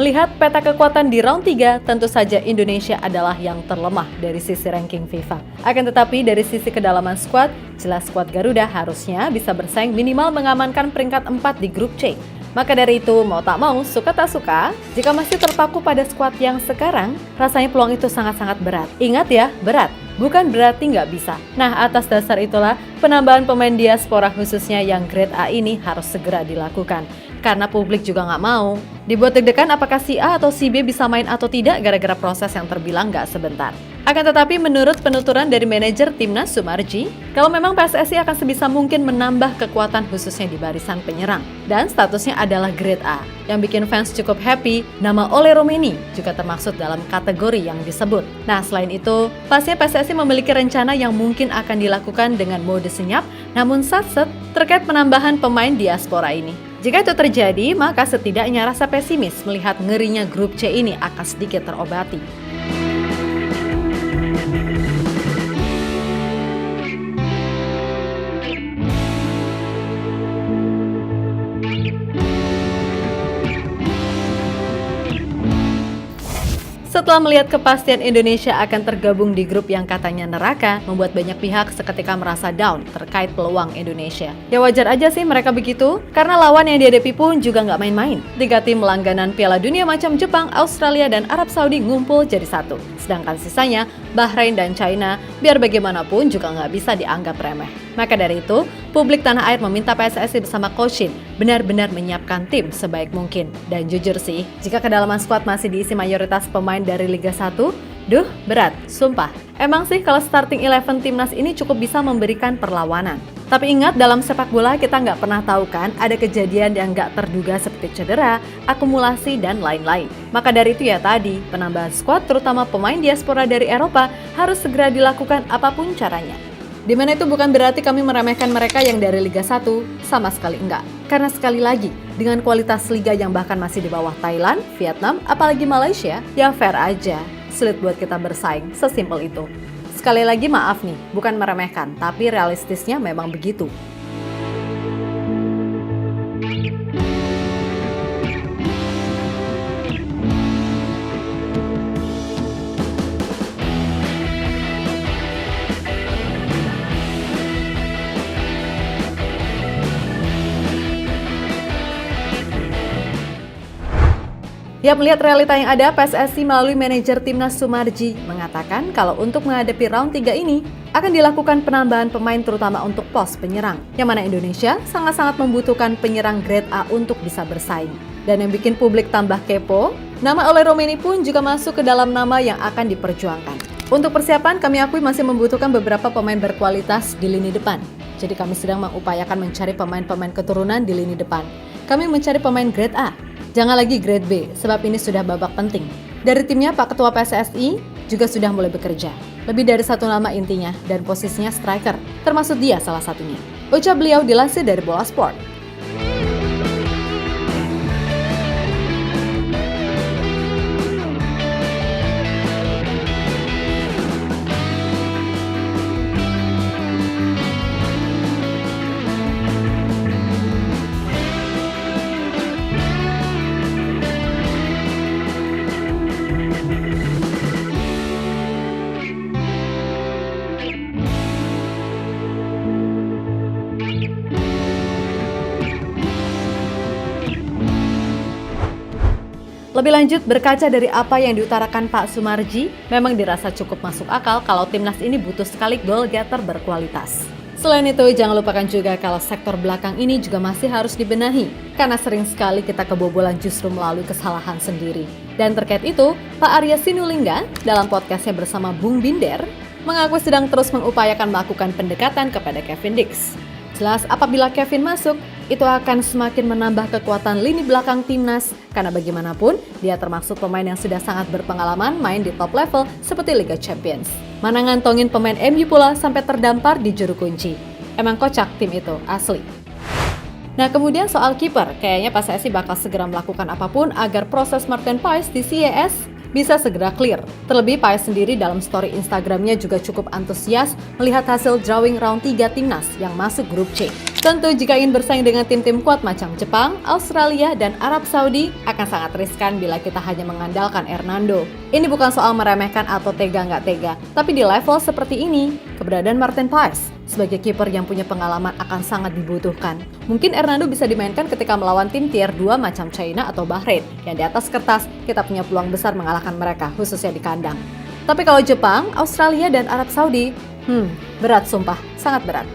Melihat peta kekuatan di round 3, tentu saja Indonesia adalah yang terlemah dari sisi ranking FIFA. Akan tetapi dari sisi kedalaman skuad, jelas skuad Garuda harusnya bisa bersaing minimal mengamankan peringkat 4 di grup C. Maka dari itu, mau tak mau, suka tak suka, jika masih terpaku pada skuad yang sekarang, rasanya peluang itu sangat-sangat berat. Ingat ya, berat. Bukan berarti nggak bisa. Nah, atas dasar itulah, penambahan pemain diaspora khususnya yang grade A ini harus segera dilakukan. Karena publik juga nggak mau dibuat deg-degan apakah si A atau si B bisa main atau tidak gara-gara proses yang terbilang nggak sebentar. Akan tetapi menurut penuturan dari manajer Timnas Sumarji, kalau memang PSSI akan sebisa mungkin menambah kekuatan khususnya di barisan penyerang. Dan statusnya adalah grade A. Yang bikin fans cukup happy, nama Ole Romeni juga termaksud dalam kategori yang disebut. Nah selain itu, pastinya PSSI memiliki rencana yang mungkin akan dilakukan dengan mode senyap, namun satset terkait penambahan pemain diaspora ini. Jika itu terjadi, maka setidaknya rasa pesimis melihat ngerinya grup C ini akan sedikit terobati. Setelah melihat kepastian Indonesia akan tergabung di grup yang katanya neraka, membuat banyak pihak seketika merasa down terkait peluang Indonesia. Ya wajar aja sih mereka begitu, karena lawan yang dihadapi pun juga nggak main-main. 3 tim langganan Piala Dunia macam Jepang, Australia, dan Arab Saudi ngumpul jadi satu. Sedangkan sisanya, Bahrain dan China, biar bagaimanapun juga nggak bisa dianggap remeh. Maka dari itu, publik tanah air meminta PSSI bersama Coach Shin benar-benar menyiapkan tim sebaik mungkin. Dan jujur sih, jika kedalaman skuad masih diisi mayoritas pemain dari Liga 1, berat, sumpah. Emang sih kalau starting 11 timnas ini cukup bisa memberikan perlawanan. Tapi ingat, dalam sepak bola kita nggak pernah tahu kan ada kejadian yang nggak terduga seperti cedera, akumulasi, dan lain-lain. Maka dari itu ya tadi, penambahan skuad terutama pemain diaspora dari Eropa harus segera dilakukan apapun caranya. Dimana itu bukan berarti kami meremehkan mereka yang dari Liga 1, sama sekali enggak. Karena sekali lagi, dengan kualitas liga yang bahkan masih di bawah Thailand, Vietnam, apalagi Malaysia, ya fair aja. Sulit buat kita bersaing, sesimpel itu. Sekali lagi maaf nih, bukan meremehkan, tapi realistisnya memang begitu. Ya, melihat realita yang ada, PSSI melalui manajer Timnas Sumarji mengatakan kalau untuk menghadapi round 3 ini akan dilakukan penambahan pemain terutama untuk pos penyerang. Yang mana Indonesia sangat-sangat membutuhkan penyerang grade A untuk bisa bersaing. Dan yang bikin publik tambah kepo, nama Ole Romeni pun juga masuk ke dalam nama yang akan diperjuangkan. Untuk persiapan, kami akui masih membutuhkan beberapa pemain berkualitas di lini depan. Jadi kami sedang mengupayakan mencari pemain-pemain keturunan di lini depan. Kami mencari pemain grade A. Jangan lagi grade B, sebab ini sudah babak penting. Dari timnya, Pak Ketua PSSI juga sudah mulai bekerja. Lebih dari 1 nama intinya, dan posisinya striker, termasuk dia salah satunya. Ucap beliau dilansir dari Bola Sport. Lebih lanjut, berkaca dari apa yang diutarakan Pak Sumarji, memang dirasa cukup masuk akal kalau timnas ini butuh sekali goal getter berkualitas. Selain itu, jangan lupakan juga kalau sektor belakang ini juga masih harus dibenahi, karena sering sekali kita kebobolan justru melalui kesalahan sendiri. Dan terkait itu, Pak Arya Sinulinga dalam podcastnya bersama Bung Binder mengaku sedang terus mengupayakan melakukan pendekatan kepada Kevin Dix. Jelas apabila Kevin masuk, itu akan semakin menambah kekuatan lini belakang timnas, karena bagaimanapun dia termasuk pemain yang sudah sangat berpengalaman main di top level seperti Liga Champions. Mana ngantongin pemain MU pula sampai terdampar di juru kunci. Emang kocak tim itu, asli. Nah kemudian soal kiper, kayaknya PSSI bakal segera melakukan apapun agar proses Martin Paes di CES bisa segera clear. Terlebih Paes sendiri dalam story Instagramnya juga cukup antusias melihat hasil drawing round 3 timnas yang masuk grup C. Tentu jika ingin bersaing dengan tim-tim kuat macam Jepang, Australia, dan Arab Saudi akan sangat riskan bila kita hanya mengandalkan Hernando. Ini bukan soal meremehkan atau tega nggak tega, tapi di level seperti ini, keberadaan Martin Paes sebagai kiper yang punya pengalaman akan sangat dibutuhkan. Mungkin Hernando bisa dimainkan ketika melawan tim tier 2 macam China atau Bahrain, yang di atas kertas kita punya peluang besar mengalahkan mereka, khususnya di kandang. Tapi kalau Jepang, Australia, dan Arab Saudi, berat sumpah, sangat berat.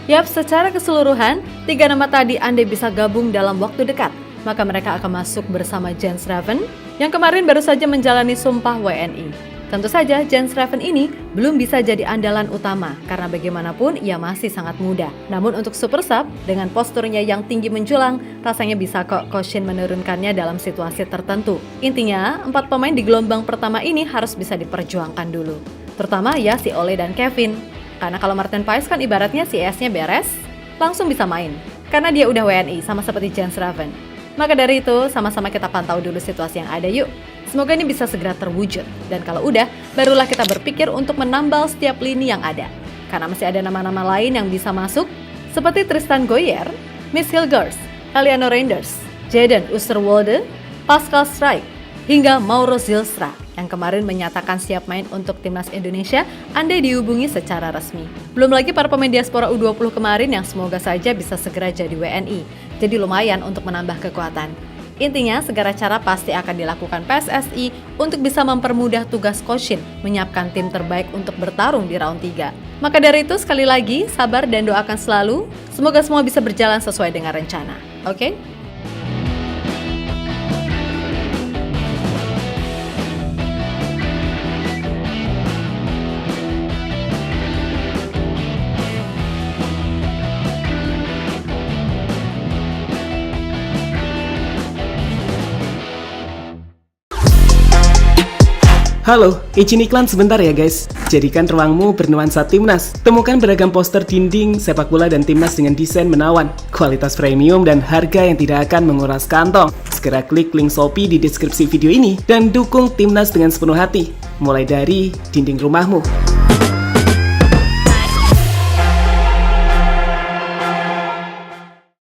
Yap, secara keseluruhan, 3 nama tadi andai bisa gabung dalam waktu dekat, maka mereka akan masuk bersama Jens Raven yang kemarin baru saja menjalani sumpah WNI. Tentu saja Jens Raven ini belum bisa jadi andalan utama karena bagaimanapun ia masih sangat muda. Namun untuk super sub dengan posturnya yang tinggi menjulang, rasanya bisa kok Koshin menurunkannya dalam situasi tertentu. Intinya, 4 pemain di gelombang pertama ini harus bisa diperjuangkan dulu. Terutama ya si Ole dan Kevin. Karena kalau Martin Paes kan ibaratnya si ES-nya beres, langsung bisa main. Karena dia udah WNI, sama seperti Jens Raven. Maka dari itu, sama-sama kita pantau dulu situasi yang ada yuk. Semoga ini bisa segera terwujud. Dan kalau udah, barulah kita berpikir untuk menambal setiap lini yang ada. Karena masih ada nama-nama lain yang bisa masuk, seperti Tristan Goyer, Miss Hilgers, Eliano Reinders, Jaden Oosterwolde, Pascal Strijk, hingga Mauro Zylstra yang kemarin menyatakan siap main untuk timnas Indonesia andai dihubungi secara resmi. Belum lagi para pemain diaspora U20 kemarin yang semoga saja bisa segera jadi WNI. Jadi lumayan untuk menambah kekuatan. Intinya segala cara pasti akan dilakukan PSSI untuk bisa mempermudah tugas Koshin menyiapkan tim terbaik untuk bertarung di round 3. Maka dari itu sekali lagi sabar dan doakan selalu. Semoga semua bisa berjalan sesuai dengan rencana. Oke? Halo, izin iklan sebentar ya guys. Jadikan ruangmu bernuansa timnas. Temukan beragam poster dinding, sepak bola dan timnas dengan desain menawan, kualitas premium dan harga yang tidak akan menguras kantong. Segera klik link Shopee di deskripsi video ini dan dukung timnas dengan sepenuh hati. Mulai dari dinding rumahmu.